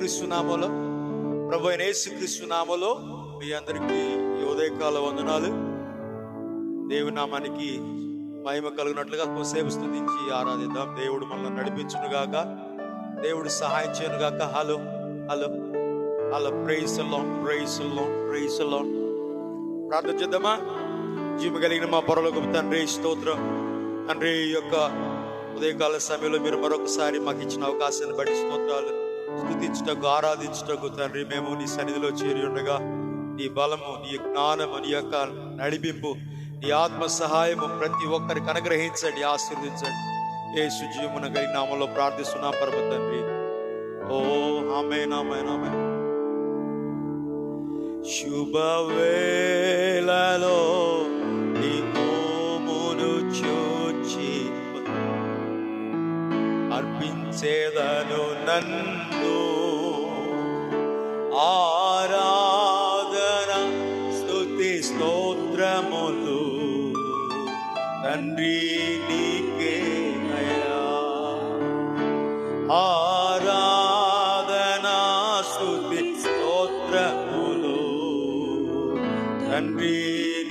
యేసుక్రీస్తు నామములో, ప్రభు అయిన యేసుక్రీస్తు నామములో మీ అందరికీ ఈ ఉదయకాల వందనాలు. దేవుని నామానికి మహిమ కలుగునట్లుగా కొంతసేపు స్తుతించి ఆరాధిద్దాం. దేవుడు మనల్ని నడిపించును గాక, దేవుడు సహాయం చేయను గాక. Hello hello hello. Praise the lord, praise the lord, praise the lord. ప్రార్థన చేద్దామా? జీవ కలిగిన మా పరలోకపు తండ్రి, స్తోత్రం తండ్రి. ఈ యొక్క ఉదయకాల సమయంలో మీరు మరొకసారి మాకు ఇచ్చిన అవకాశాన్ని బట్టి స్తోత్రాలు. స్తుతించుటకు, ఆరాధించుటకు తండ్రి మేము నీ సన్నిధిలో చేరి ఉండగా నీ బలము, నీ జ్ఞానము, నీ యొక్క నడిపింపు, నీ ఆత్మ సహాయము ప్రతి ఒక్కరికి అనుగ్రహించండి, ఆశీర్వదించండి. యేసు జీవమున కలిగిన నామములో ప్రార్థిస్తున్నాం పరమ తండ్రి. ఓ ఆమేన్, ఆమేన్, ఆమేన్. శుభవేళలో నీ మోమును చూచి అర్పించేదను నన్ను ఆరాధన స్తుతి స్తోత్రములు తండ్రి నీకేనయ్యా. ఆరాధన స్తుతి స్తోత్రములు తండ్రి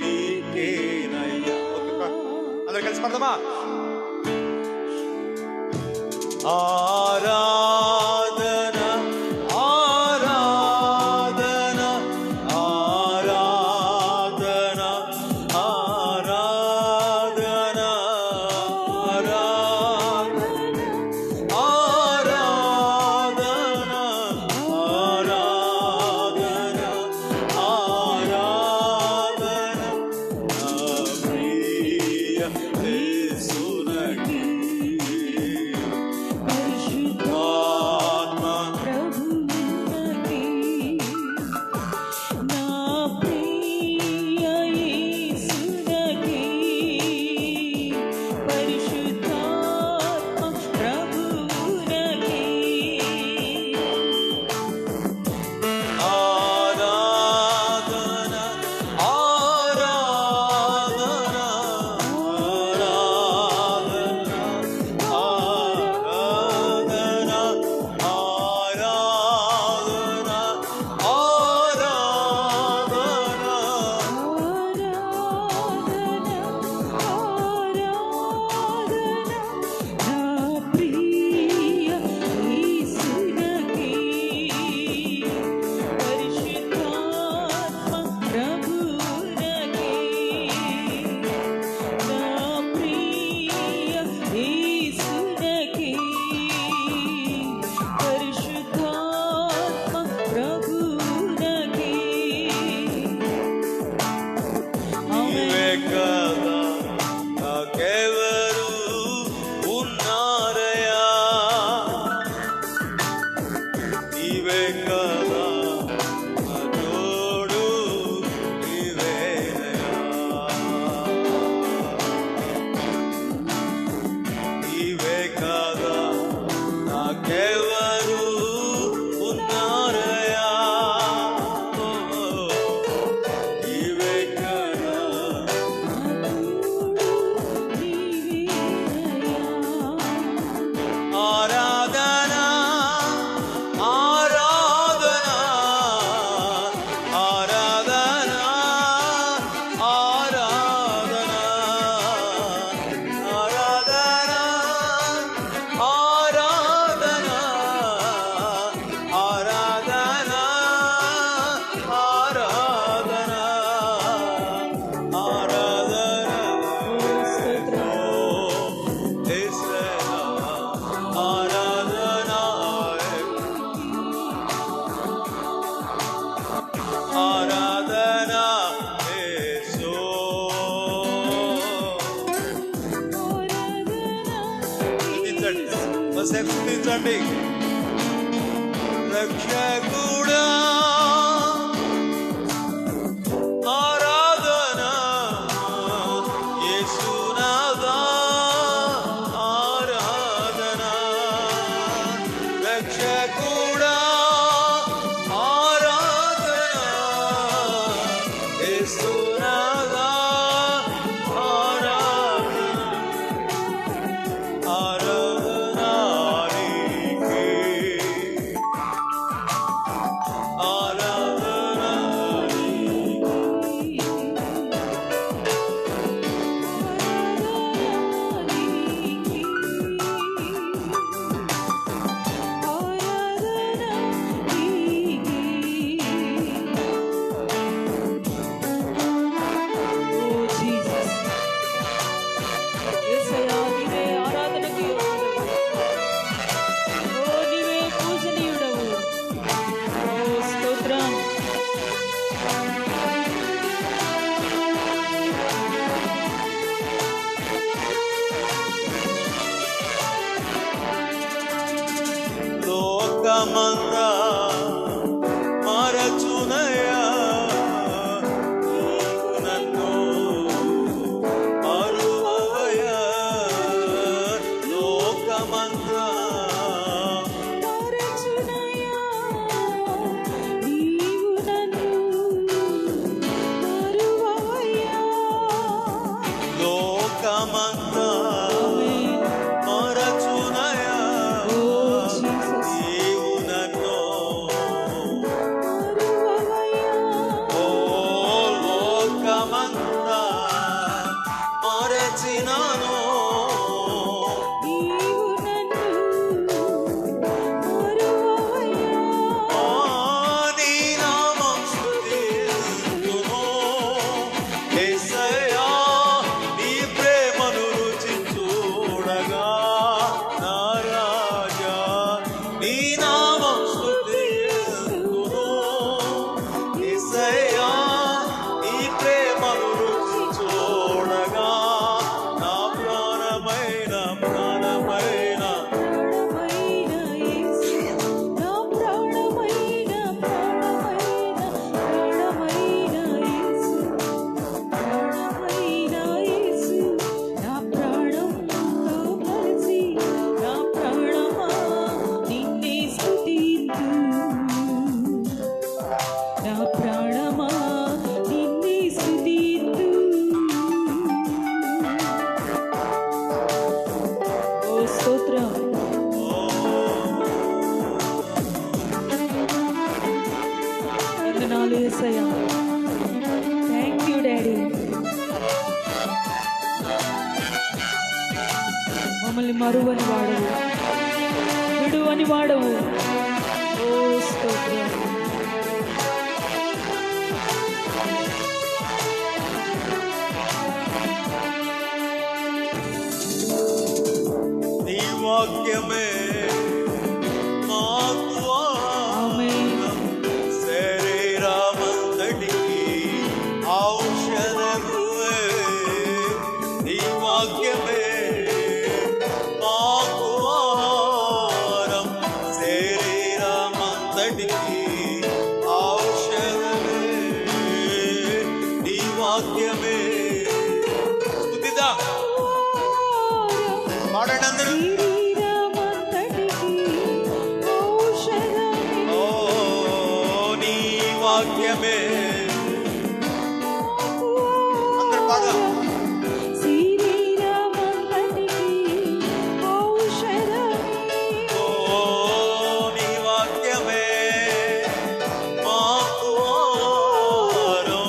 నీకేనయ్యా. అందరూ కలిసి పడదామా? ఆరాధన ఆరాధన ఆరాధన ఆరాధన ఆరాధన ఆరాధన ఆరాధన ప్రియ యేసునకి స్తుతించండి. రక్షకుడా ఆరాధన, యేసునాథా ఆరాధన. రక్షకుడా ఆరాధన, యేసునాథా ఆరాధన. ఆరాధన నీకే యేసయ్యా. Thank you daddy. మమ్మల్ని మరువని వాడవు, విడువని వాడవు. ఓ స్తోత్రం. నీ వాక్యమే మాకు ఆహారం, శరీరమంతటికి ఔషధమే. నీ వాక్యమే మాకు ఆహారం, శరీరమంతటికి ఔషధమే. నీ వాక్యమే. స్తుతిదా పాడండి అందరూ. ఓ నీ వాక్యమే. అందరూ పాడదాం. ఓ నీ వాక్యమే మాకు ఆహారం.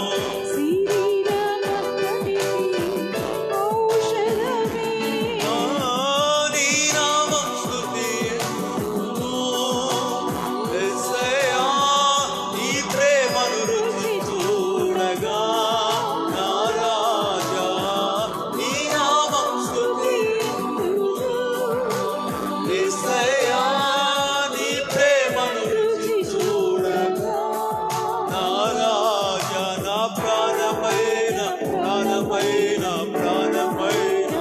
ఓ నీ నామం స్తుతింతుము. యేసయ్యా నీ ప్రేమను రుచి చూడగా నా రాజా. నీ నామం స్తుతింతుము. యేసయ్యా నీ ప్రేమను రుచి చూడగా నా రాజా. నా ప్రాణమైన ప్రాణమైన ప్రాణమైన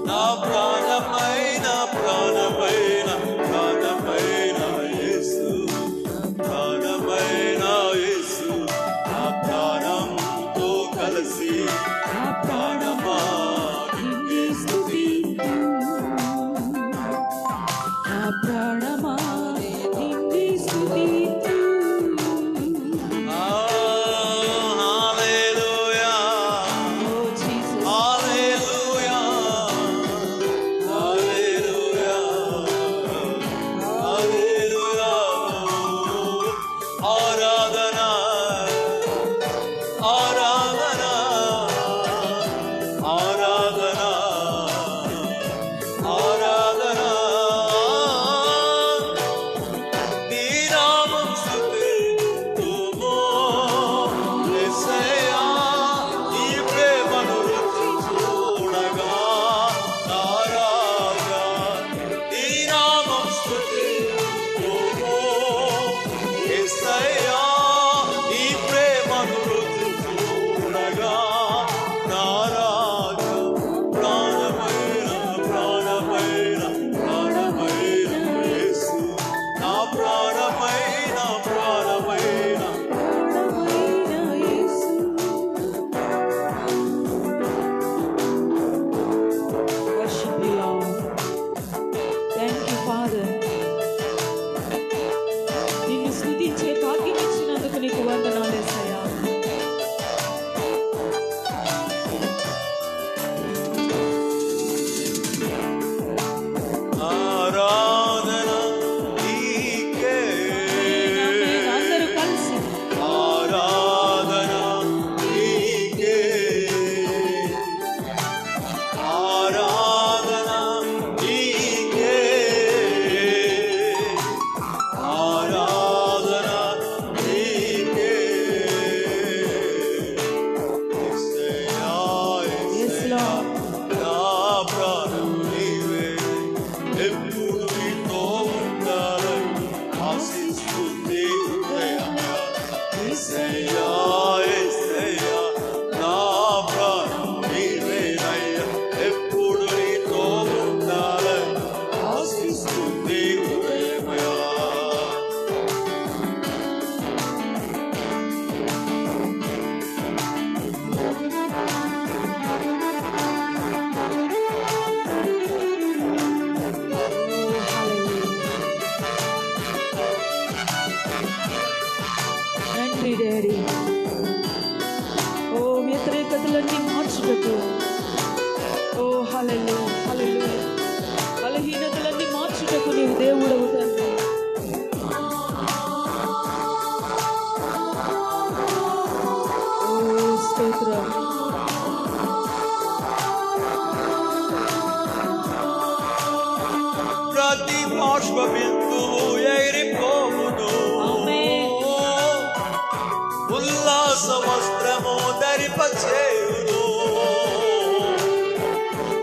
నా ప్రాణమైన ప్రాణమైన ప్రాణమైన యేసు. ప్రాణమైన యేసు. నా ప్రాణంతో కలిసి నా ప్రాణమా నిన్నే స్తుతింతు. ప్రాణమా నిన్నే స్తుతింతు. హల్లెలూయా ఓ జీసస్. హల్లెలూయా హల్లెలూయా హల్లెలూయా. ఆరాధన ఆరాధన ఆరాధన ఆరాధన. నీ నామం స్తుతింతుము. యేసయ్యా నీ ప్రేమను రుచి చూడగా నా రాజా. నీ నామం స్తుతింతుము. యేసయ్యా నీ ప్రేమను రుచి చూడగా నా రాజా. ప్రాణమైన ప్రాణమైన ప్రాణమైన యేసు. నా ప్రాణమైన ప్రాణమైన ప్రాణమైన యేసు. Worship you, Lord. Thank you, Father. నిన్ను స్తుతించే భాగ్యం ఇచ్చినందుకు నీకు వందనాలు యేసయ్యా. ఆరాధన నీకే. ఆమేన్. అందరూ కలిసి ఆరాధన నీకే. ఆరాధన నీకే. ఆరాధన నీకే. యేసయ్యా Yes, యేసయ్యా Lord. నా ప్రాణం నీవే. ఎప్పుడు నీతో ఉండాలని ఆశిస్తుంది హృదయమా. యేసయ్యా యేసయ్యా నా ప్రాణం నీవేనయ్యా. ఎప్పుడు నీతో ఉండాలని ఆశిస్తుంది హృదయమయా. తండ్రి డాడీ. ఓ వ్యతిరేకతలన్నీ మార్చుటకు. ఓ హల్లెలూయా హల్లెలూయా. బలహీనతలన్నీ మార్చుటకు నీవు దేవుడవు తండ్రి. ధరింపచేయును.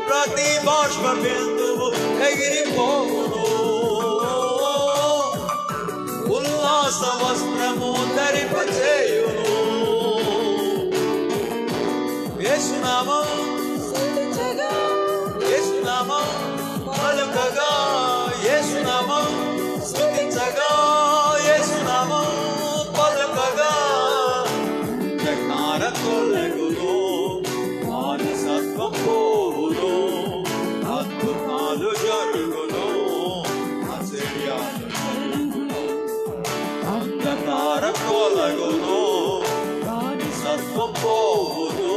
ప్రతి బాష్ప బిందువు ఎగిరిపోవును. ఉల్లాస వస్త్రము ధరింపచేయును. యేసునామం యేసునామం పలుకగా, యేసునామం స్తుతించగా, యేసునామం పలుకగా జకార తొలగును, మానసత్వం పోవును, అద్భుతాలు జరుగును, ఆశ్చర్యాలు జరుగును. అంధకార తొలగును, మానసత్వం పోవును,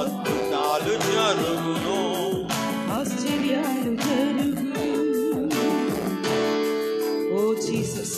అద్భుతాలు జరుగును, ఆశ్చర్యాలు జరుగును. ఓ జీసస్,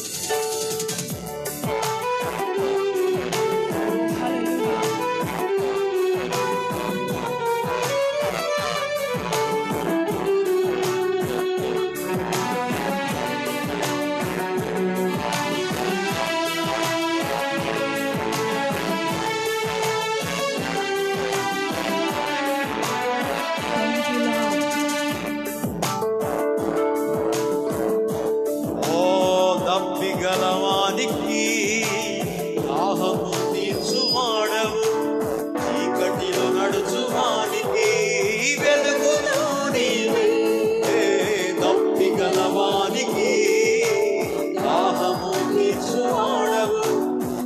గలవానికి దాహము తీర్చువాడవు, చీకటిలో నడుచువానికి వెలుగును నీవే. దప్పి గలవానికి దాహము తీర్చువాడవు,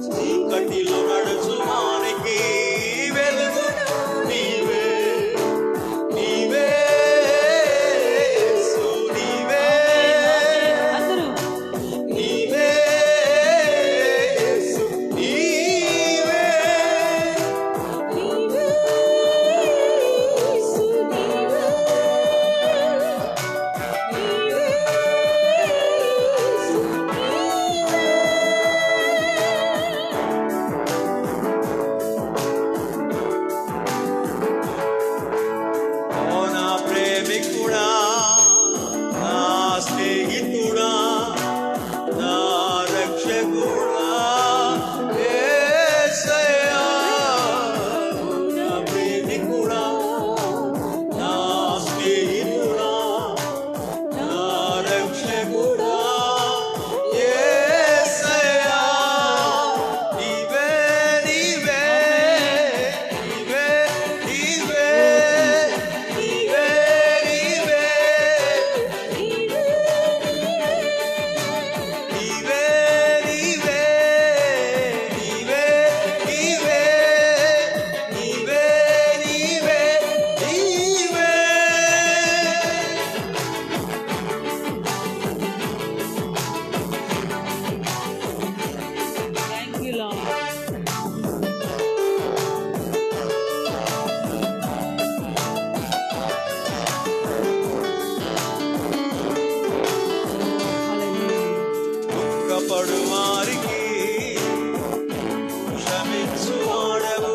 చీకటిలో నడుచువానికి వెలుగును నీవే. నీవే యేసు, నీవే ప్రేమికుడా, నా స్నేహితుడా, నా రక్షకుడా యేసయ్యా. నా ప్రేమికుడా, నా స్నేహితుడా, నా రక్షకుడా యేసయ్యా. నీవే నీవే నీవే నీవే పడు వారికి క్షమించువాడవు,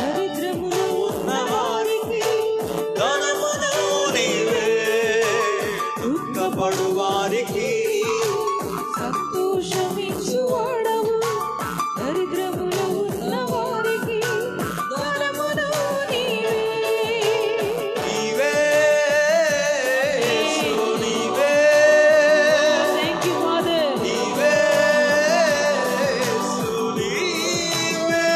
దరిద్రములో ఉన్న వారికి ధనమును నీవే. దుఃఖపడు వారికి సంతోషమిచ్చువాడవు, దరిద్రములో ఉన్న వారికి ధనమును నీవే. నీవే యేసు, నీవే Thank you, Father. నీవే యేసు, నీవే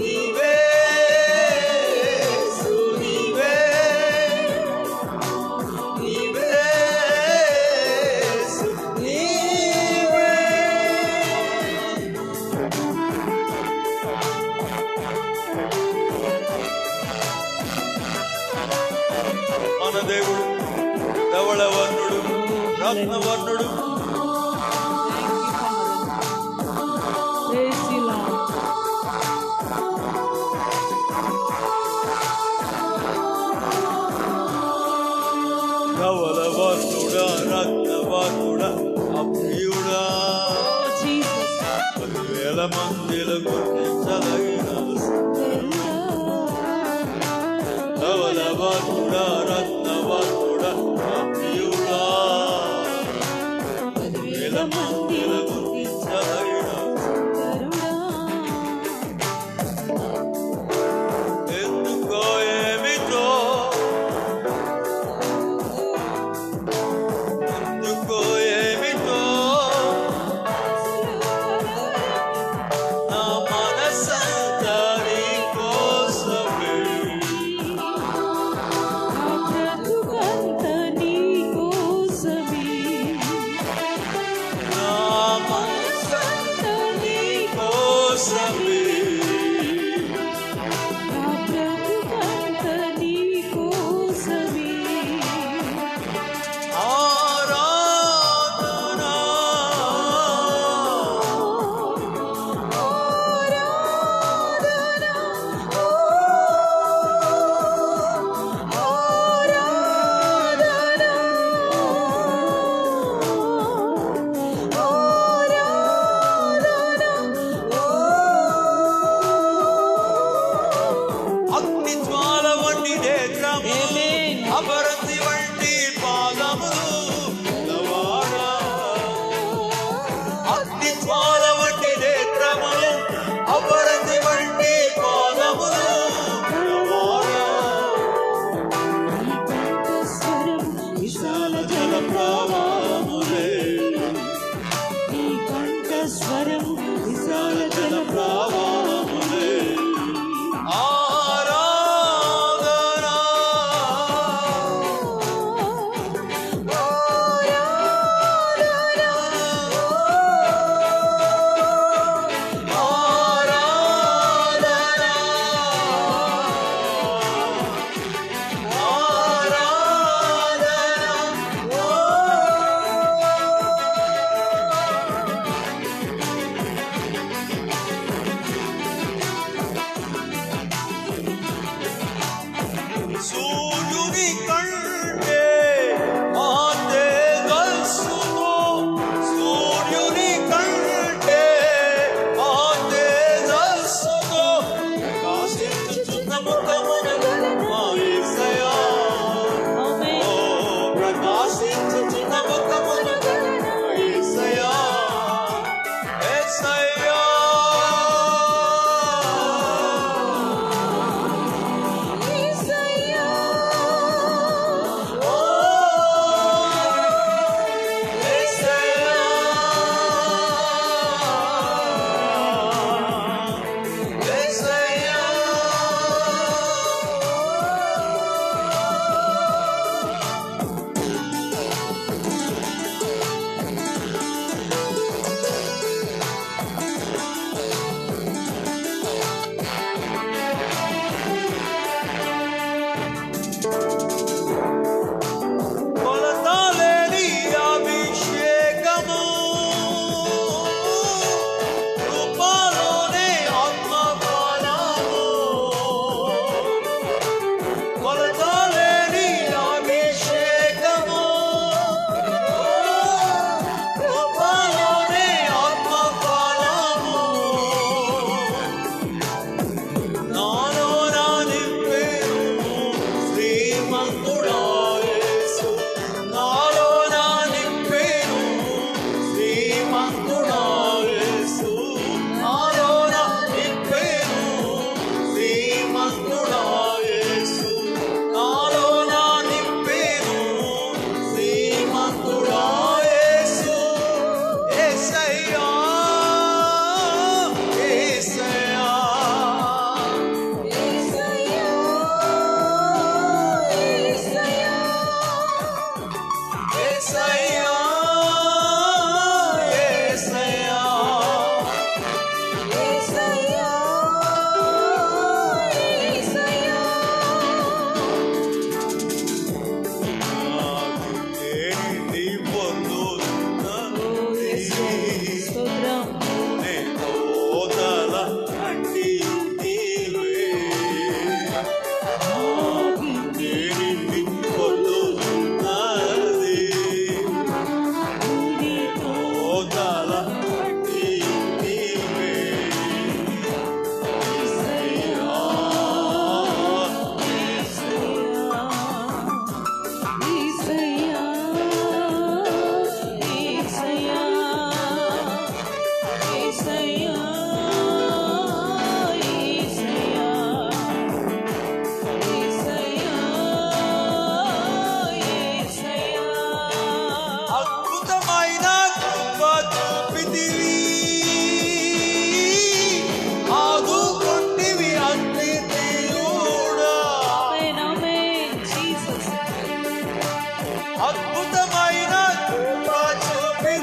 నీవే యేసు, నీవే నీవే యేసు, నీవే. మన దేవుడు ధవళవర్ణుడు, రత్నవర్ణుడు, Praise you, Lord. ధవళవర్ణుడా, రత్నవర్ణుడా, అప్రియుడా. Oh, Jesus. 10,000 మందిలో గుర్తించదగిన ధవళవర్ణుడా, రత్నవర్ణుడా, అప్రియుడా. 10,000 మందిలో గుర్తించదగిన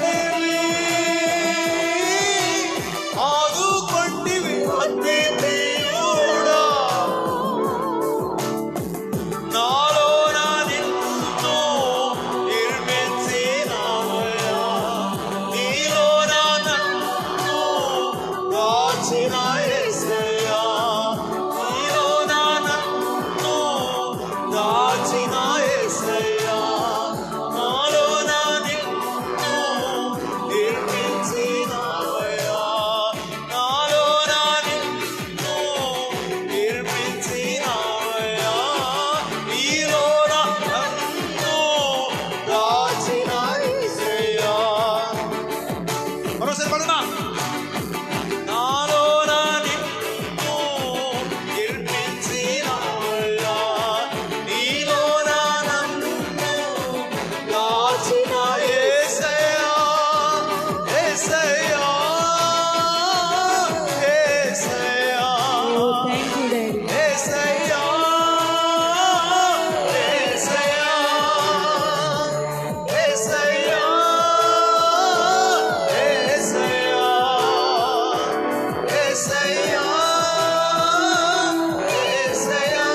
దేవి ఆదుకొంటివి అతి దేవుడా నాలోన నిన్ను నిర్మించినావయ్యా నీలోన నన్ను దాచిన యేసయ్యా నీలోన నన్ను దాచిన యేసయ్యా నాలోన నిన్ను నిర్మించినావయ్యా నాలోన నిన్ను నిర్మించినావయ్యా నీలోన నన్ను దాచిన యేసయ్యా మరోసారి పడనా నాలోన నిన్ను నిర్మించినావయ్యా నీలోన నన్ను దాచిన యేసయ్యా యేసయ్యా యేసయ్యా Oh, thank you, Daddy. యేసయ్యా యేసయ్యా యేసయ్యా యేసయ్యా యేసయ్యా యేసయ్యా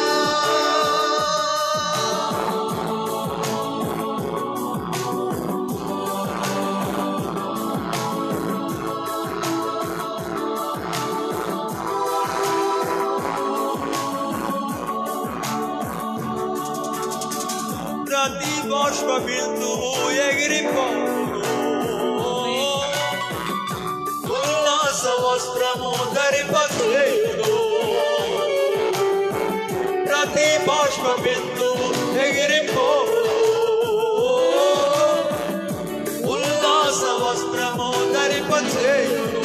ప్రతి బాష్ప బిందువు ఎగిరిపోను ఉల్లాస వస్త్రము ధరిపచేయును ప్రతి బాష్ప బిందువు ఎగిరిపోను ఉల్లాస వస్త్రము ధరిపచేయును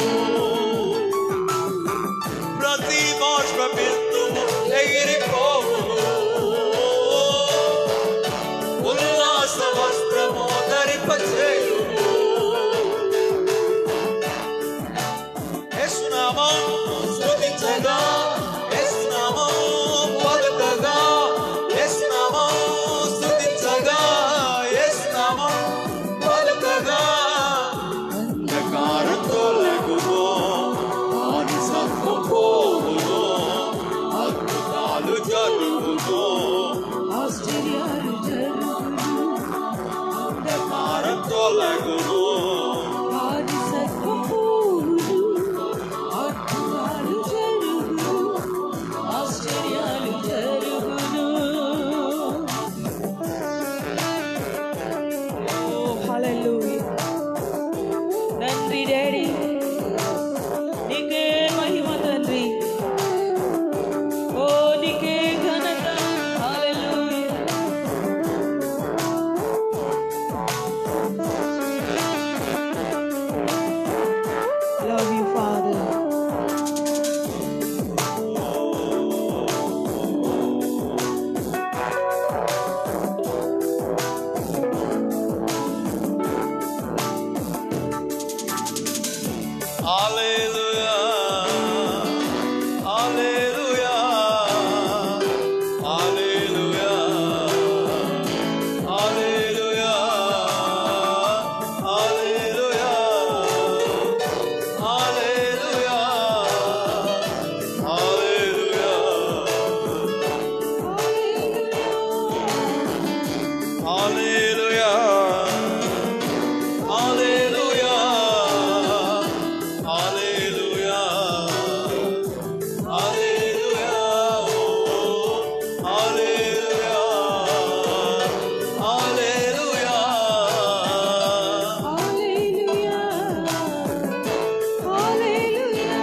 ప్రతి బాష్ప బిందువు ఎగిరిపోను ఉల్లాస వస్త్రము ధరిపచేయును యేసునామం స్తుతించగా యేసునామం పలుకగా యేసునామం స్తుతించగా యేసునామం పలుకగా అంధకారం తొలగును ఆనిసత్వం పోవును అద్భుతాలు జరుగును ఆశ్చర్యాలు జరుగును అంధకారం తొలగును ఆది సత్వపూరుడు అద్భుతాలు జరుగును ఆశ్చర్యాలు జరుగును Oh, hallelujah. తండ్రి డాడీ నీకే మహిమ తండ్రి ఓ నీకే ఘనత హల్లెలూయా love you father hallelujah hallelujah hallelujah hallelujah hallelujah hallelujah hallelujah hallelujah hallelujah hallelujah hallelujah hallelujah hallelujah hallelujah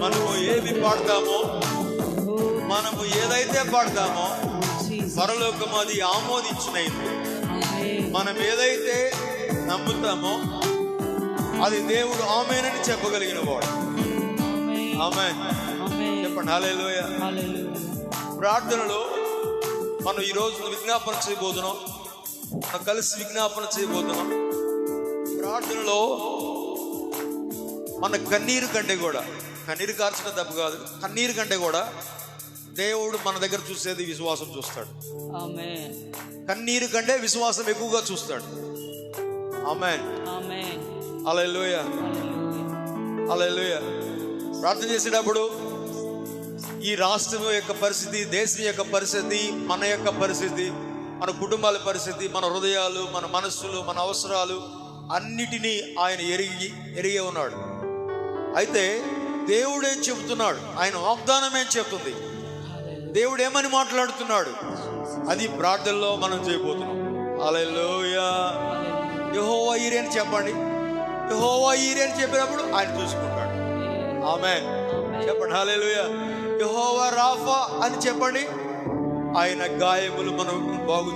మనము ఏది పాడతామో oh మనము ఏదైతే పాడతామో Jesus పరలోకం అది ఆమోదించినది amen మనం ఏదైతే నమ్ముతామో అది దేవుడు ఆమేనని చెప్పగలిగిన వాడు amen ఆమేన్ amen చెప్పండి హల్లెలూయా hallelujah ప్రార్థనలో మనం ఈ రోజు విజ్ఞాపన చేయబోతున్నాం మనం కలిసి విజ్ఞాపన చేయబోతున్నాం ప్రార్థనలో మన కన్నీరు కంటే కూడా కన్నీరు కార్చడం తప్పు కాదు కన్నీరు కంటే కూడా దేవుడు మన దగ్గర చూసేది విశ్వాసం చూస్తాడు. ఆమేన్. కన్నీరు కంటే విశ్వాసం ఎక్కువగా చూస్తాడు. ఆమేన్. ఆమేన్. హల్లెలూయా. హల్లెలూయా. ప్రార్థన చేసేటప్పుడు ఈ రాష్ట్రం యొక్క పరిస్థితి, దేశం యొక్క పరిస్థితి, మన యొక్క పరిస్థితి, మన కుటుంబాల పరిస్థితి, మన హృదయాలు, మన మనస్సులు, మన అవసరాలు అన్నిటినీ ఆయన ఎరిగే ఉన్నాడు. అయితే దేవుడేం చెబుతున్నాడు, ఆయన వాగ్దానం ఏం చెప్తుంది, దేవుడు ఏమని మాట్లాడుతున్నాడు, అది ప్రార్థనలో మనం చేయబోతున్నాం. హల్లెలూయా. యెహోవా ఈరే అని చెప్పండి. యెహోవా ఈరే అని చెప్పినప్పుడు ఆయన చూసుకుంటాడు. ఆమేన్. చెప్పండి హల్లెలూయా. యెహోవా రాఫా అని చెప్పండి, ఆయన గాయములు మనం బాగు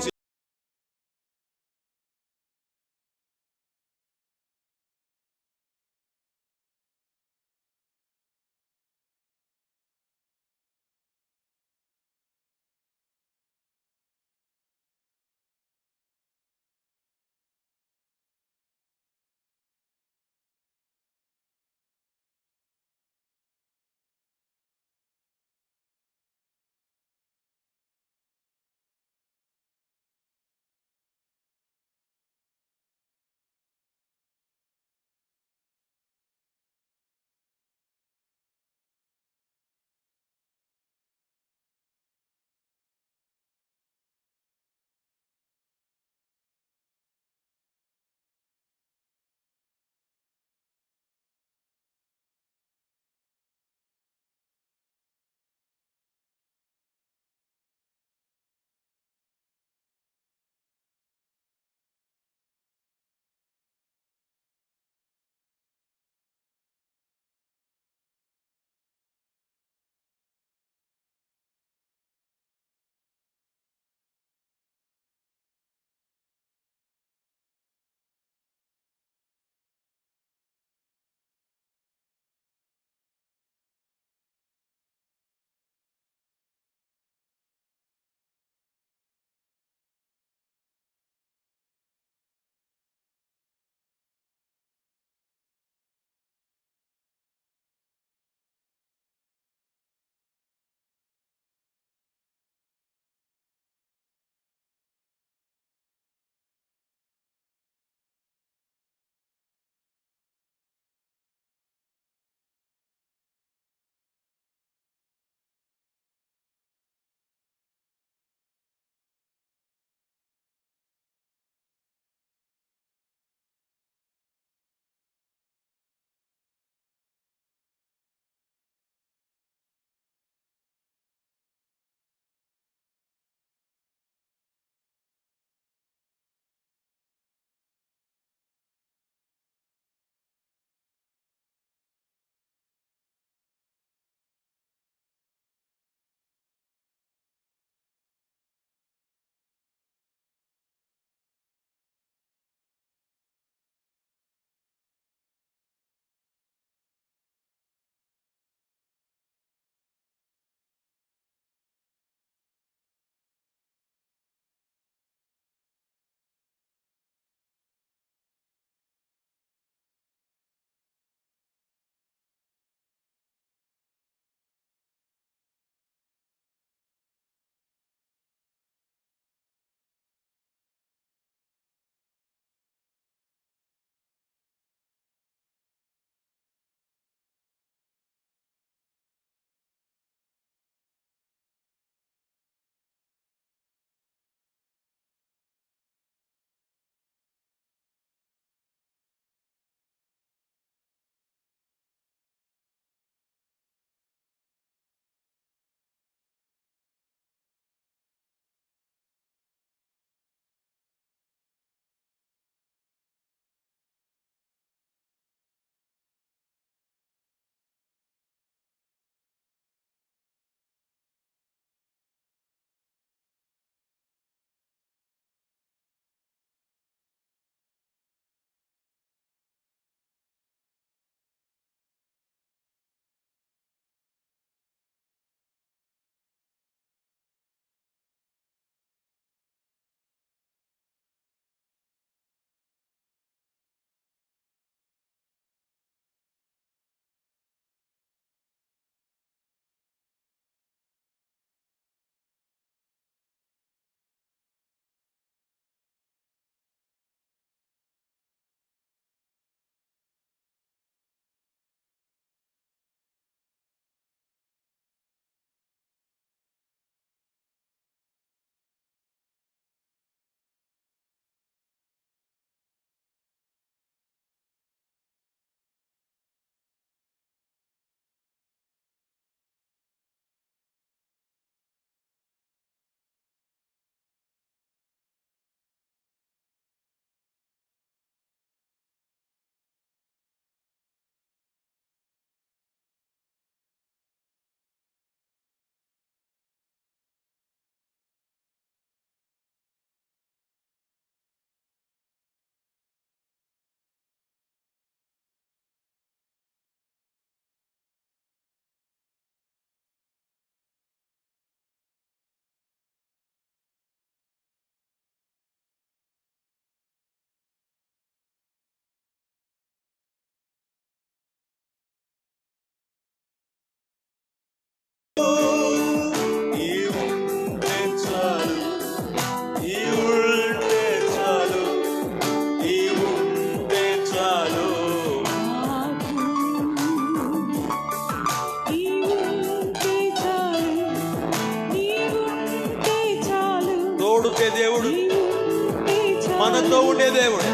మనతో ఉండే దేవుడు.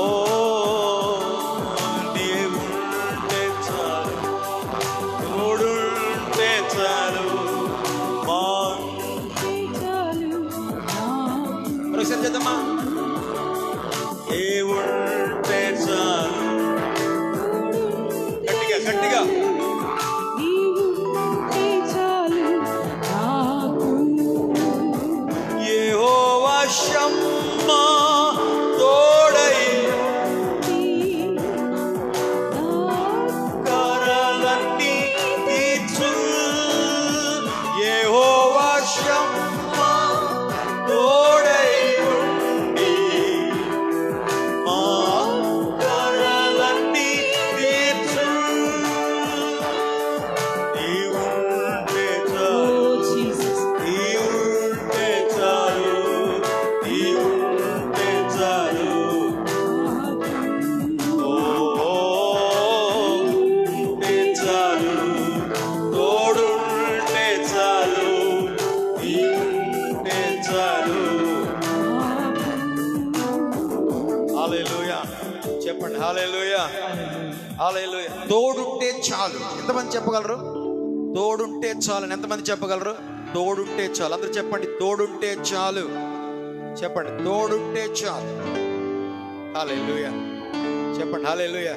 ఓ నీవుంటే చాలు, తోడుంటే చాలు, మరొకసారి చేద్దామా? దేవుంటే చాలు, గట్టిగా గట్టిగా. యెహోవా షమ్మా తోడై కరలన్నీ తీర్చు. యెహోవా షమ్మా తోడై ఉండి మా కరలన్నీ తీర్చు. నీవుంటే చాలు, నీవుంటే చాలు, నీవుంటే చాలు. ఓ ఉంటే చాలు, తోడుంటే చాలు, నీవుంటే చాలు. హల్లెలూయా చెప్పండి. హల్లెలూయా, హల్లెలూయా. తోడుంటే చాలు. ఎంతమంది చెప్పగలరు? తోడుంటే చాలు. ఎంతమంది చెప్పగలరు? తోడుంటే చాలు. అందరూ చెప్పండి, తోడుంటే చాలు. చెప్పండి, తోడుంటే చాలు. హల్లెలూయా చెప్పండి. హల్లెలూయా.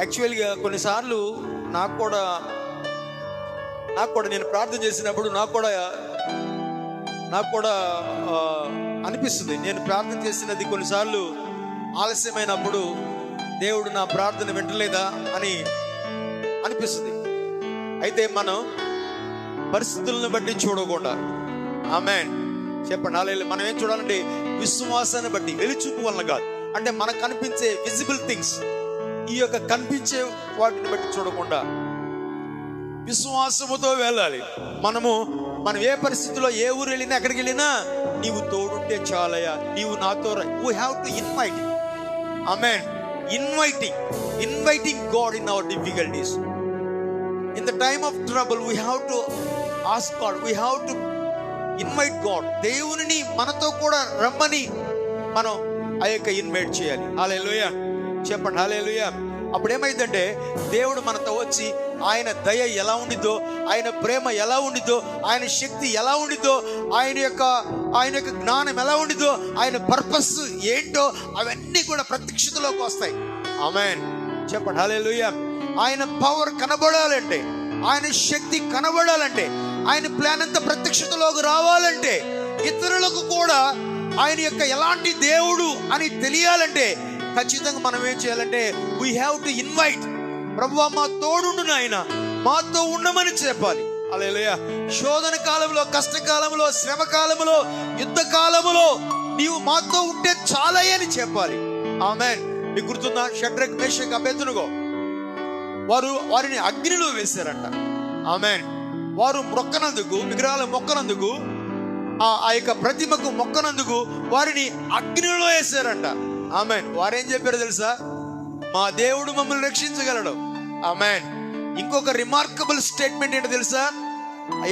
యాక్చువల్గా కొన్నిసార్లు నాకు కూడా నేను ప్రార్థన చేసినప్పుడు నాకు కూడా అనిపిస్తుంది, నేను ప్రార్థన చేసినది కొన్నిసార్లు ఆలస్యమైనప్పుడు దేవుడు నా ప్రార్థన వింటలేదా అని అనిపిస్తుంది. అయితే మనం పరిస్థితులను బట్టి చూడకుండా, ఆమేన్ చెప్పండి. హల్లెలూయా. మనం ఏం చూడాలంటే విశ్వాసాన్ని బట్టి, వెలుచుకు వలన కాదు. అంటే మనకు కనిపించే విజిబుల్ థింగ్స్, ఈ యొక్క కనిపించే వాటిని బట్టి చూడకుండా విశ్వాసముతో వెళ్ళాలి. మనం ఏ పరిస్థితిలో, ఏ ఊరు వెళ్ళినా, ఎక్కడికి వెళ్ళినా నీవు తోడుంటే చాలయ్యా, నీవు నాతో we have to invite. Amen. Inviting God in our difficulties. In the time of trouble, we have to ask God, we have to invite God. దేవునిని మనతో కూడా రమ్మని మనం ఆ యొక్క ఇన్వైట్ చేయాలి. హల్లెలూయా చెప్పండి. హల్లెలూయా. అప్పుడు ఏమైందంటే దేవుడు మనతో వచ్చి ఆయన దయ ఎలా ఉండిద్దో, ఆయన ప్రేమ ఎలా ఉండిద్దో, ఆయన శక్తి ఎలా ఉండిద్దో, ఆయన యొక్క జ్ఞానం ఎలా ఉండిద్దో, ఆయన పర్పస్ ఏంటో అవన్నీ కూడా ప్రత్యక్షతలోకి వస్తాయి. ఆమేన్ చెప్పండి. హల్లెలూయా. ఆయన పవర్ కనబడాలంటే, ఆయన శక్తి కనబడాలంటే, ఆయన ప్లాన్ అంతా ప్రత్యక్షతలోకి రావాలంటే, ఇతరులకు కూడా ఆయన యొక్క ఎలాంటి దేవుడు అని తెలియాలంటే ఖచ్చితంగా మనం ఏం చేయాలంటే వీ హ్యావ్ టు ఇన్వైట్. ప్రభువా మా తోడుండు నాయన, మాతో ఉండమని చెప్పాలి. హల్లెలూయా. శోధన కాలంలో, కష్టకాలంలో, శ్రమ కాలంలో, యుద్ధ కాలంలో నీవు మాతో ఉంటే చాలయ్యని చెప్పాలి. ఆమేన్. మీకు గుర్తుందా? షడ్రక్, మేషక్, అబేద్నెగో వారిని అగ్నిలో వేశారంట. ఆమేన్. వారు మొక్కనందుకు, విగ్రహాల మొక్కనందుకు, ఆ యొక్క ప్రతిమకు మొక్కనందుకు వారిని అగ్నిలో వేశారంట. ఆమేన్. వారేం చెప్పారు తెలుసా? మా దేవుడు మమ్మల్ని రక్షించగలడు. ఆమేన్. ఇంకొక రిమార్కబుల్ స్టేట్మెంట్ ఏంటో తెలుసా?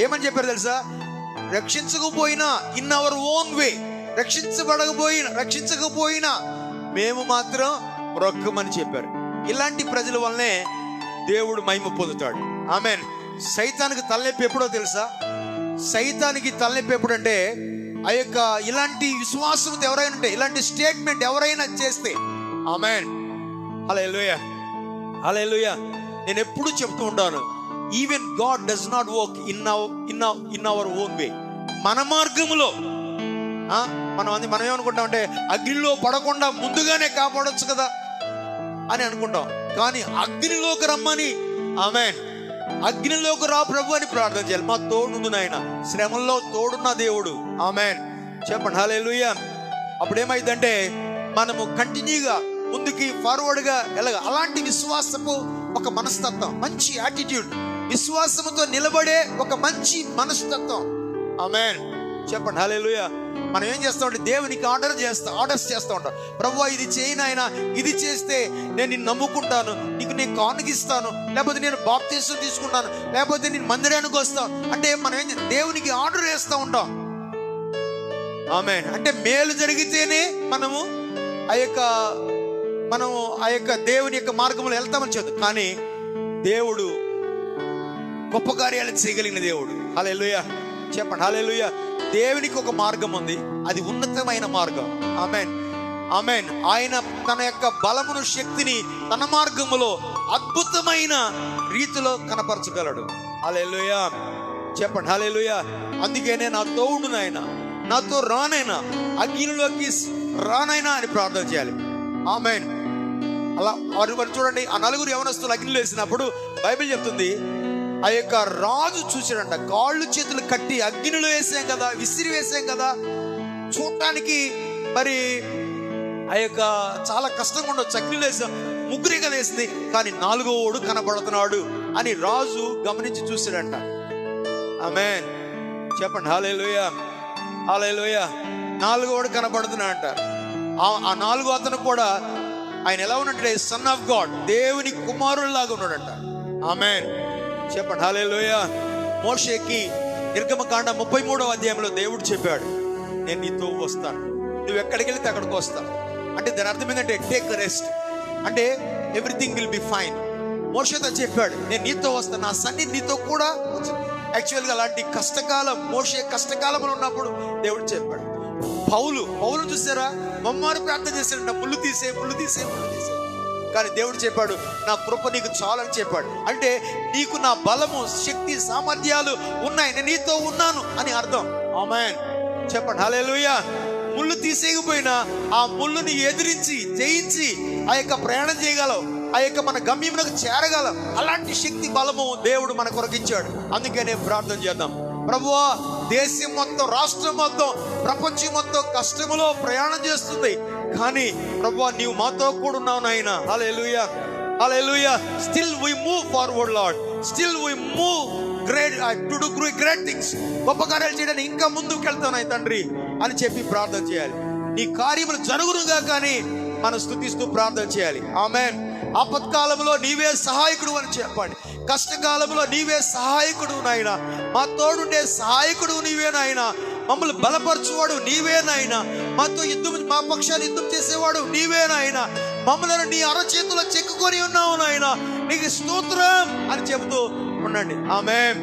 ఏమని చెప్పారు తెలుసా? రక్షించకపోయినా, ఇన్ అవర్ ఓన్ వే, రక్షించకపోయినా మేము మాత్రం మొక్కమని చెప్పారు. ఇలాంటి ప్రజల వల్లనే దేవుడు మహిమ పొందుతాడు. ఆమేన్. సైతానికి తలనొప్పి ఎప్పుడో తెలుసా? సైతానికి తలనొప్పి ఎప్పుడంటే ఆ యొక్క ఇలాంటి విశ్వాసంతో ఎవరైనా ఉంటే, ఇలాంటి స్టేట్మెంట్ ఎవరైనా చేస్తే. ఆమేన్. హల్లెలూయా. హల్లెలూయా. నేను ఎప్పుడు చెప్తూ ఉంటాను, even God does not work in our own way. మన మార్గములో మనం ఏమనుకుంటామంటే అగ్నిలో పడకుండా ముందుగానే కాపాడొచ్చు కదా అని అనుకుంటాం. కానీ అగ్నిలోకి రమ్మని, ఆమేన్, అగ్నిలోకి రా ప్రభు అని ప్రార్థన చేయాలి. మా తోడుండు నాయన, శ్రమల్లో తోడున్న దేవుడు. ఆమేన్ చెప్పండి. హల్లెలూయా. అప్పుడు ఏమైందంటే మనము కంటిన్యూగా ముందుకి ఫార్వర్డ్గా వెళ్ళగా, అలాంటి విశ్వాసపు ఒక మనస్తత్వం, మంచి యాటిట్యూడ్, విశ్వాసముతో నిలబడే ఒక మంచి మనస్తత్వం. ఆమేన్ చెప్పండి. హల్లెలూయా. మనం ఏం చేస్తామంటే దేవునికి ఆర్డర్స్ చేస్తూ ఉంటాం. ప్రభువా ఇది చేయి నాయనా, ఇది చేస్తే నేను నిన్ను నమ్ముకుంటాను, నీకు నేను కానుకిస్తాను, లేకపోతే నేను బాప్తిసం తీసుకుంటాను, లేకపోతే నేను మందిరానికి వస్తాను అంటే మనం ఏం దేవునికి ఆర్డర్ వేస్తూ ఉంటాం. ఆమేన్. అంటే మేలు జరిగితేనే మనము ఆ యొక్క దేవుని యొక్క మార్గంలో వెళ్తామని చెప్తాం. కానీ దేవుడు గొప్ప కార్యాలు చేయగలిగిన దేవుడు. హల్లెలూయా చెప్పండి. హల్లెలూయా. దేవునికి ఒక మార్గం ఉంది, అది ఉన్నతమైన మార్గం. ఆమేన్ ఆమేన్. ఆయన తన యొక్క బలమును శక్తిని తన మార్గములో అద్భుతమైన రీతిలో కనపరచగలడు. హల్లెలూయా చెప్పండి. హల్లెలూయా. అందుకేనే నా తోడు నాయన, నాతో రానైనా, అగ్నిలోకి రానైనా అని ప్రార్థన చేయాలి. ఆమేన్. అలా వారు చూడండి, ఆ నలుగురు యవనస్తులు అగ్నిలో వేసినప్పుడు బైబిల్ చెప్తుంది, ఆ యొక్క రాజు చూసాడంట, కాళ్ళు చేతులు కట్టి అగ్నిలో వేసాం కదా, విసిరి వేసాం కదా, చూడటానికి మరి ఆ యొక్క చాలా కష్టంగా ఉండొచ్చు, అగ్నిలో వేసాం, ముగ్గురే కదా వేసింది, కానీ నాలుగోడు కనబడుతున్నాడు అని రాజు గమనించి చూసాడంట. ఆమేన్ చెప్పండి. హల్లెలూయా హల్లెలూయా. నాలుగోడు కనబడుతున్నాడంట. ఆ నాలుగో అతను కూడా ఆయన ఎలా ఉన్నట్టే సన్ ఆఫ్ గాడ్, దేవుని కుమారుల్లాగా ఉన్నాడంట. ఆమేన్ చెప్పండి. హల్లెలూయా. మోషేకి నిర్గమకాండ 33వ అధ్యాయంలో దేవుడు చెప్పాడు, నేను నీతో వస్తాను, నువ్వు ఎక్కడికి వెళ్తే అక్కడికి వస్తాను. అంటే దాని అర్థం ఏంటంటే టేక్ రెస్ట్, అంటే ఎవ్రీథింగ్ విల్ బి ఫైన్. మోషేతో చెప్పాడు, నేను నీతో వస్తాను, నా సన్నిధి నీతో కూడా వచ్చింది. యాక్చువల్గా అలాంటి కష్టకాలం, మోషే కష్టకాలంలో ఉన్నప్పుడు దేవుడు చెప్పాడు. పౌలు చూసారా, మమ్మారు ప్రార్థన చేశాడంట, ముళ్ళు తీసే. కానీ దేవుడు చెప్పాడు, నా కృప నీకు చాలని చెప్పాడు. అంటే నీకు నా బలము, శక్తి, సామర్థ్యాలు ఉన్నాయి, నేను నీతో ఉన్నాను అని అర్థం. ఆమేన్ చెప్పండి. హల్లెలూయా. ముళ్ళు తీసేయకపోయినా ఆ ముళ్ళుని ఎదిరించి జయించి ఆ యొక్క ప్రయాణం చేయగలవు, ఆ యొక్క మన గమ్యమునకు చేరగలం. అలాంటి శక్తి, బలము దేవుడు మన కొరకిచ్చాడు. అందుకనే ప్రార్థన చేద్దాం. ప్రభువా, దేశం మొత్తం, రాష్ట్రం మొత్తం, ప్రపంచం మొత్తం కష్టములో ప్రయాణం చేస్తుంది, కానీ ప్రభువా నీవు మాతో కూడా ఉన్నావు నాయన. Hallelujah hallelujah. Still we move forward lord, still we move to do great things. గొప్ప కార్యాలు చేయడానికి ఇంకా ముందుకు వెళ్తాను తండ్రి అని చెప్పి ప్రార్థన చేయాలి. నీ కార్యములు జరుగునుగా కానీ మనం స్తుతిస్తూ ప్రార్థన చేయాలి. ఆమేన్. ఆపత్కాలంలో నీవే సహాయకుడు అని చెప్పండి. కష్టకాలంలో నీవే సహాయకుడు నాయన, మా తోడుండే సహాయకుడు నీవే నాయన, మమ్మల్ని బలపరచువాడు నీవే నాయన, మాతో మా పక్షాన్ని యుద్ధం చేసేవాడు నీవే నాయన, మమ్మల్ని నీ అరచేతుల్లో చెక్కుకొని ఉన్నావు నాయన, నీకు స్తోత్రం అని చెబుతూ ఉండండి. ఆమేన్.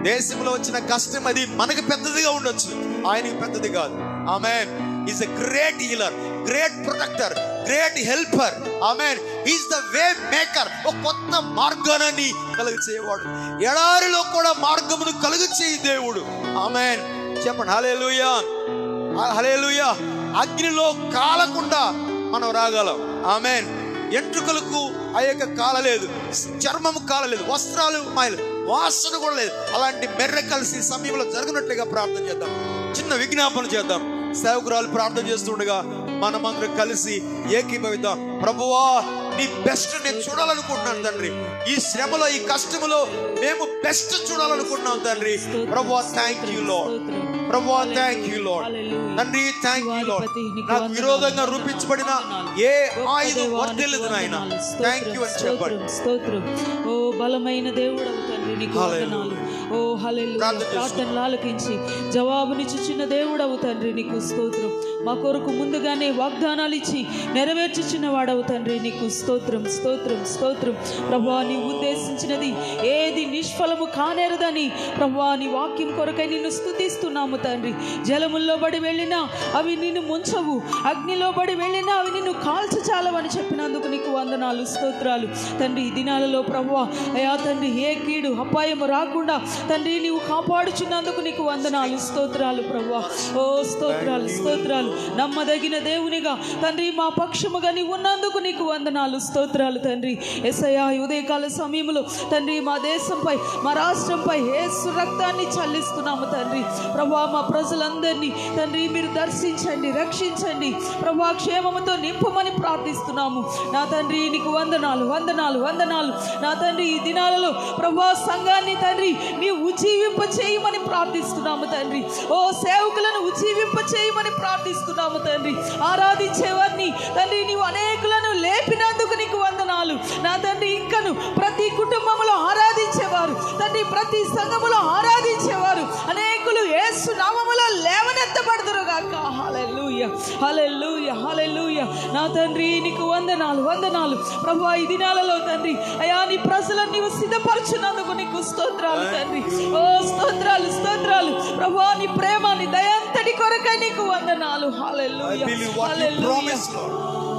దేశంలో వచ్చిన కష్టం అది మనకు పెద్దదిగా ఉండొచ్చు, ఆయనకి పెద్దది కాదు. Amen. Is a great healer, great protector, great helper. Amen. Is the way maker. ఒక కొత్త మార్గాన్ని కలుగు చేయవాడు, ఎడారిలో కూడా మార్గమును కలుగు చేయి దేవుడు. ఆమేన్ చెప్పండి. హల్లెలూయా హల్లెలూయా. అగ్నిలో కాలకుండా మనం రాగలం. ఆమేన్. ఎంట్రుకలకు ఆ యొక్క కాలలేదు, చర్మము కాలలేదు, వస్త్రాలు మాయలేదు, వాసన కూడా లేదు. అలాంటి మెర్రకల్స్ ఈ సమయంలో జరుగునట్లుగా ప్రార్థన చేద్దాం. చిన్న విజ్ఞాపన చేద్దాం. సేవకురాలు ప్రార్థన చేస్తుండగా మనమందరం కలిసి ఏకీభవిద్దాం. ప్రభువా, నీ బెస్ట్ నేను చూడాలనుకుంటున్నాను తండ్రి. ఈ శ్రమలో, ఈ కష్టములో మేము బెస్ట్ చూడాలనుకుంటున్నాం తండ్రి. ప్రభువా థ్యాంక్ యూ లార్డ్. ప్రభువా థ్యాంక్ యూ లార్డ్. తండ్రి థ్యాంక్ యూ లార్డ్. నాకు విరోధంగా రూపించబడిన ఏ ఆయుధం వర్ధిల్లదు నాయన. థ్యాంక్ యూ అని చెప్పండి. స్తోత్రం. ఓ బలమైన దేవుడవు తండ్రి, నీకు వందనాలు. ఓ హల్లెలూయా. ప్రార్థనలు ఆలకించి జవాబునిచ్చుచున్న దేవుడవు తండ్రి, నీకు స్తోత్రం. మా కొరకు ముందుగానే వాగ్దానాలు ఇచ్చి నెరవేర్చుచున్న వాడవు తండ్రి, నీకు స్తోత్రం స్తోత్రం స్తోత్రం. ప్రభువా, నీ ఉద్దేశించినది ఏది నిష్ఫలము కానేరదని ప్రభువా నీ వాక్యం కొరకై నిన్ను స్తుతిస్తున్నాము తండ్రి. జలముల్లో బడి వెళ్ళినా అవి నిన్ను ముంచవు, అగ్నిలో బడి వెళ్ళినా అవి నిన్ను కాల్చచాలవని చెప్పినందుకు నీకు వందనాలు, స్తోత్రాలు తండ్రి. ఈ దినాలలో ప్రభువా అయా తండ్రి, ఏ కీడు అపాయము రాకుండా తండ్రి నీవు కాపాడుచున్నందుకు నీకు వందనాలు, స్తోత్రాలు ప్రభువా. ఓ స్తోత్రాలు స్తోత్రాలు. నమ్మదగిన దేవునిగా తండ్రి మా పక్షముగా నీవు ఉన్నందుకు నీకు వందనాలు, స్తోత్రాలు తండ్రి. యేసయ్యా, ఉదయకాల సమయంలో తండ్రి మా దేశంపై, మా రాష్ట్రంపై యేసు రక్తాన్ని చల్లిస్తున్నాము తండ్రి. ప్రభువా, మా ప్రజలందరినీ తండ్రి మీరు దర్శించండి, రక్షించండి ప్రభువా, క్షేమముతో నింపమని ప్రార్థిస్తున్నాము నా తండ్రి. నీకు వందనాలు వందనాలు వందనాలు నా తండ్రి. ఈ దినాలలో ప్రభువా సంఘాన్ని తండ్రి నీవు ఉజ్జీవింప చేయమని ప్రార్థిస్తున్నాము తండ్రి. ఓ సేవకులను ఉజ్జీవింప చేయమని ప్రార్థిస్తున్నాము తండ్రి. ఆరాధించేవారిని తండ్రి నీవు అనేకులను లేపినందుకు నీకు వందనాలు నా తండ్రి. ఇంకను ప్రతి కుటుంబంలో ఆరాధించేవారు తండ్రి, ప్రతి సంఘములో ఆరాధించేవారు అనేకులు యేసు నామములో లేవనెత్తబడుదురు గాక. హల్లెలూయా హల్లెలూయా. నా తండ్రి నీకు వందనాలు వందనాలు ప్రభువా. ఈ దినాలలో తండ్రి అయా నీ ప్రజలను నీవు సిద్ధపరచున్నందుకు నీకు స్తోత్రాలు తండ్రి. ఓ స్తోత్రాలు స్తోత్రాలు ప్రభువా. నీ ప్రేమ నీ దయంతటి కొరకై నీకు వందనాలు. హల్లెలూయా హల్లెలూయా.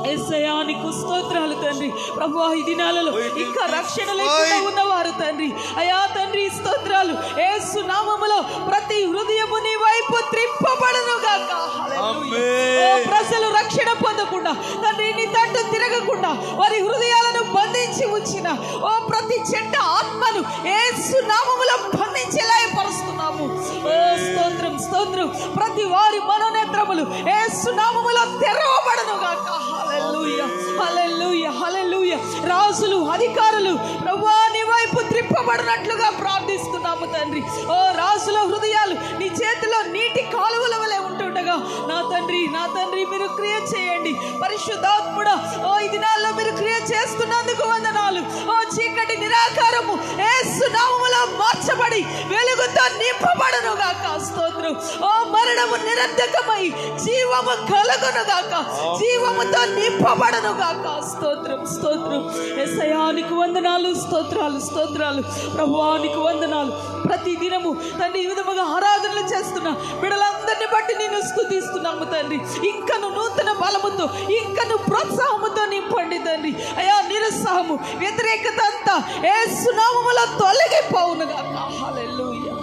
యేసయ్యా నీకు స్తోత్రాలు తండ్రి ప్రభువా. ఈ దినాలలో ఇంకా రక్షణ లేకుండా ఉన్నవారు తండ్రి అయా తండ్రి స్తోత్రాలు. యేసు నామములో ప్రతి హృదయము నీ వైపు త్రిప్పబడును గాక. హల్లెలూయా. ఓ ప్రజలు రక్షణ పొందకుండా తండ్రి నీ తట్టు తిరగకుండా వారి హృదయాలను బంధించి ఉంచిన ఓ ప్రతి చెడ్డ ఆత్మను యేసు నామములో బంధించి లయపరుస్తున్నాము. ఓ స్తోత్రం స్తోత్రం. ప్రతి వారి మనోనేత్రములు యేసు నామములో తెరవబడును గాక. హల్లెలూయా హల్లెలూయా హల్లెలూయా. రాజులు అధికారులు ప్రభువా నీ వైపు త్రిప్పబడినట్లుగా ప్రార్థిస్తున్నాము తండ్రి. ఓ రాజుల హృదయాలు నీ చేతిలో నీటి కాలువల వలె ఉంటుండగా నా తండ్రి మీరు క్రియ చేయండి పరిశుద్ధాత్ముడా. ఓ ఈ దినాల్లో మీరు క్రియ చేస్తున్నందుకు వందనాలు. ఓ చీకటి నిరాకారము యేసు నామములో మార్చబడి వెలుగుతో నింపబడును గాక. స్తోత్రం. ఓ మరణము నిరర్ధకమై జీవము కలుగును గాక. జీవముతో నింపబడును గాక. స్తోత్రం స్తోత్రం. యేసయ్యా నీకు వందనాలు స్తోత్రాలు స్తోత్రాలు ప్రభువా నీకు వందనాలు. ప్రతి దినము తండ్రి ఈ విధముగా ఆరాధనలు చేస్తున్నా బిడ్డలందరినీ బట్టి నేను స్తుతిస్తున్నాము తండ్రి. ఇంకను నూతన బలముతో ఇంకను ప్రోత్సాహముతో నింపండి తండ్రి. అయా నిరుత్సాహము వ్యతిరేకత అంతా యేసు నామములో తొలగిపోవును గాక. హల్లెలూయా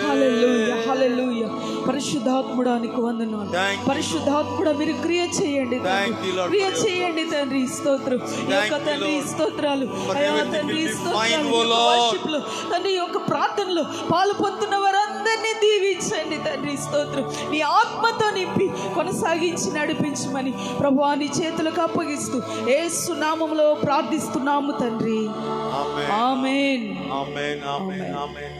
హల్లెలూయా హల్లెలూయా. పరిశుద్ధాత్ముడానికి వందనాలు. పరిశుద్ధాత్ముడా మీరు క్రియ చేయండి క్రియ చేయండి తండ్రి. స్తోత్రం తండ్రి స్తోత్రాలు అయా తండ్రి స్తోత్రాలు. తండ్రి యొక్క ప్రార్థనలో పాలు పొందుతున్న వారందరినీ దీవించండి తండ్రి. స్తోత్రం. నీ ఆత్మతో నింపి కొనసాగించి నడిపించమని ప్రభువా నీ చేతులకు అప్పగిస్తూ యేసు నామములో ప్రార్థిస్తున్నాము తండ్రి. ఆమేన్ ఆమేన్ ఆమేన్ ఆమేన్.